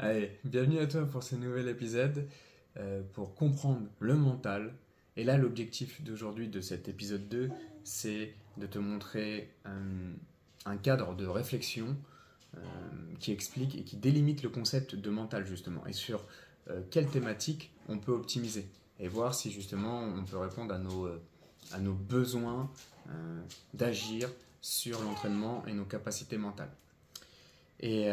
Allez, bienvenue à toi pour ce nouvel épisode pour comprendre le mental. Et là, l'objectif d'aujourd'hui de cet épisode 2, c'est de te montrer un cadre de réflexion euh, qui explique et qui délimite le concept de mental justement et sur quelle thématique on peut optimiser et voir si justement on peut répondre à nos besoins d'agir sur l'entraînement et nos capacités mentales. Et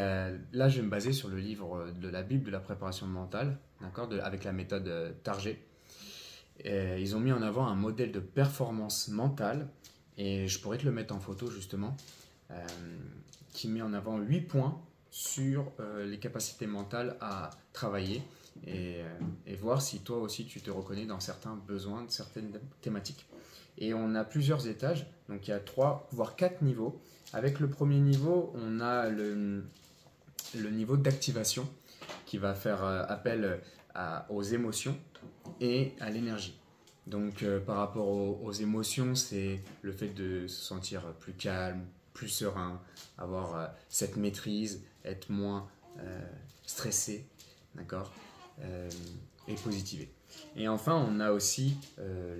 là, je vais me baser sur le livre de la Bible de la préparation mentale, d'accord, avec la méthode Target. Et ils ont mis en avant un modèle de performance mentale, et je pourrais te le mettre en photo justement, euh, qui met en avant 8 points sur les capacités mentales à travailler et voir si toi aussi tu te reconnais dans certains besoins de certaines thématiques. Et on a plusieurs étages, donc il y a 3 voire 4 niveaux. Avec le premier niveau, on a le niveau d'activation qui va faire appel aux émotions et à l'énergie. Donc par rapport aux émotions, c'est le fait de se sentir plus calme, plus serein, avoir cette maîtrise, être moins stressé, d'accord, euh, et positiver. Et enfin, on a aussi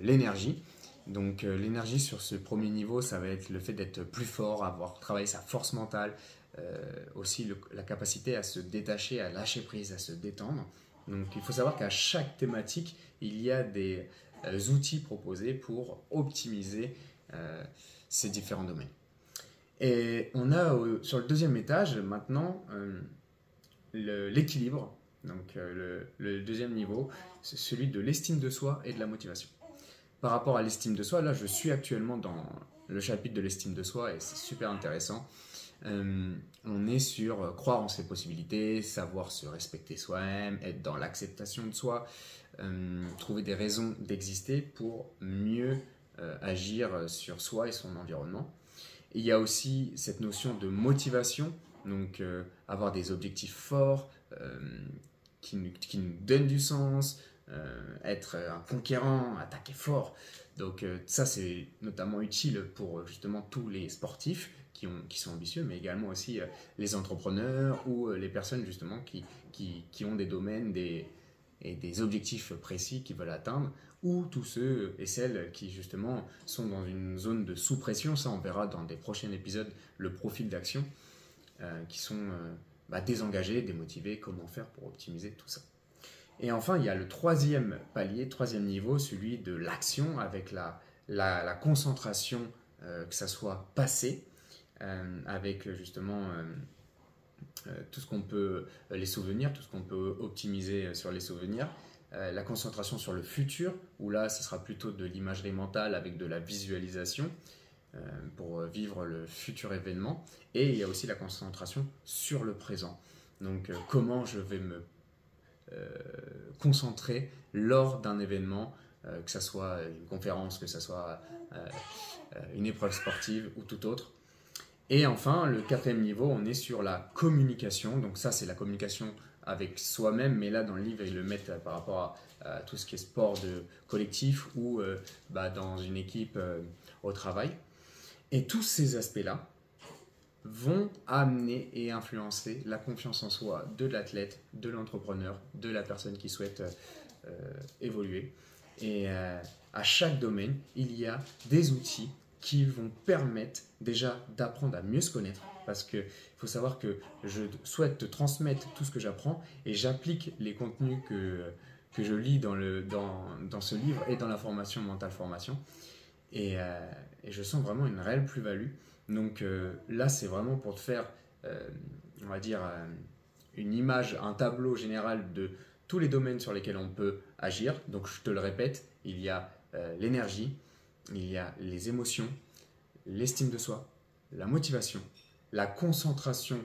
l'énergie. Donc l'énergie sur ce premier niveau, ça va être le fait d'être plus fort, avoir travaillé sa force mentale, aussi la capacité à se détacher, à lâcher prise, à se détendre. Donc il faut savoir qu'à chaque thématique, il y a des outils proposés pour optimiser ces différents domaines. Et on a sur le deuxième étage maintenant l'équilibre. Donc le deuxième niveau, c'est celui de l'estime de soi et de la motivation. Par rapport à l'estime de soi, là je suis actuellement dans le chapitre de l'estime de soi et c'est super intéressant. On est sur croire en ses possibilités, savoir se respecter soi-même, être dans l'acceptation de soi, trouver des raisons d'exister pour mieux agir sur soi et son environnement. Et il y a aussi cette notion de motivation, donc avoir des objectifs forts qui nous donnent du sens, être un conquérant, attaquer fort. Donc ça c'est notamment utile pour justement tous les sportifs qui sont ambitieux, mais également aussi les entrepreneurs ou les personnes justement qui ont des domaines et des objectifs précis qu'ils veulent atteindre, ou tous ceux et celles qui justement sont dans une zone de sous-pression. Ça on verra dans des prochains épisodes le profil d'action, qui sont désengagés, démotivés, comment faire pour optimiser tout ça. Et enfin, il y a le troisième palier, troisième niveau, celui de l'action avec la concentration, que ça soit passé, avec justement tout ce qu'on peut, les souvenirs, tout ce qu'on peut optimiser sur les souvenirs. La concentration sur le futur, où là, ce sera plutôt de l'imagerie mentale avec de la visualisation pour vivre le futur événement. Et il y a aussi la concentration sur le présent. Donc, comment je vais me concentrer lors d'un événement, que ce soit une conférence, que ce soit une épreuve sportive ou tout autre. Et enfin, le quatrième niveau, on est sur la communication. Donc ça, c'est la communication avec soi-même, mais là, dans le livre, ils le mettent par rapport à tout ce qui est sport de collectif ou dans une équipe au travail. Et tous ces aspects-là vont amener et influencer la confiance en soi de l'athlète, de l'entrepreneur, de la personne qui souhaite évoluer. Et à chaque domaine, il y a des outils qui vont permettre déjà d'apprendre à mieux se connaître, parce qu'il faut savoir que je souhaite te transmettre tout ce que j'apprends et j'applique les contenus que je lis dans ce livre et dans la formation Mental Formation. Et je sens vraiment une réelle plus-value. Donc là, c'est vraiment pour te faire, on va dire, une image, un tableau général de tous les domaines sur lesquels on peut agir. Donc je te le répète, il y a l'énergie, il y a les émotions, l'estime de soi, la motivation, la concentration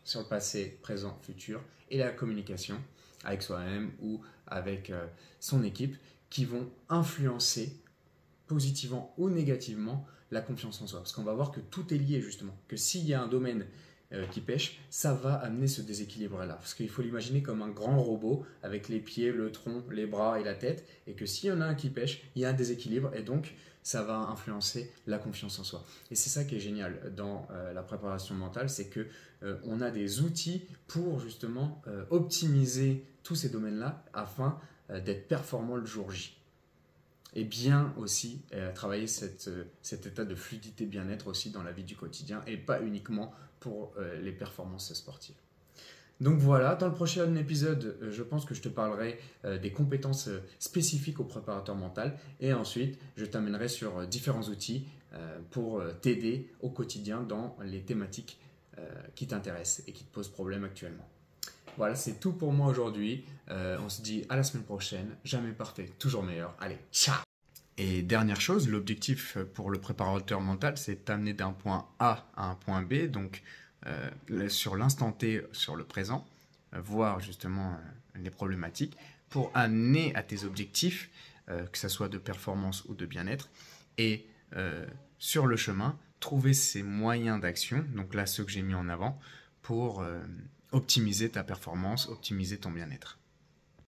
sur le passé, présent, futur, et la communication avec soi-même ou avec son équipe, qui vont influencer positivement ou négativement la confiance en soi. Parce qu'on va voir que tout est lié justement, que s'il y a un domaine qui pêche, ça va amener ce déséquilibre-là. Parce qu'il faut l'imaginer comme un grand robot avec les pieds, le tronc, les bras et la tête, et que s'il y en a un qui pêche, il y a un déséquilibre, et donc ça va influencer la confiance en soi. Et c'est ça qui est génial dans la préparation mentale, c'est que on a des outils pour justement optimiser tous ces domaines-là afin d'être performant le jour J. Et bien aussi travailler cet état de fluidité bien-être aussi dans la vie du quotidien et pas uniquement pour les performances sportives. Donc voilà, dans le prochain épisode, je pense que je te parlerai des compétences spécifiques au préparateur mental et ensuite je t'amènerai sur différents outils pour t'aider au quotidien dans les thématiques qui t'intéressent et qui te posent problème actuellement. Voilà, c'est tout pour moi aujourd'hui. On se dit à la semaine prochaine. Jamais parfait, toujours meilleur. Allez, ciao! Et dernière chose, l'objectif pour le préparateur mental, c'est d'amener d'un point A à un point B, donc sur l'instant T, sur le présent, voir justement les problématiques pour amener à tes objectifs, que ce soit de performance ou de bien-être, et sur le chemin, trouver ces moyens d'action, donc là ceux que j'ai mis en avant, pour optimiser ta performance, optimiser ton bien-être.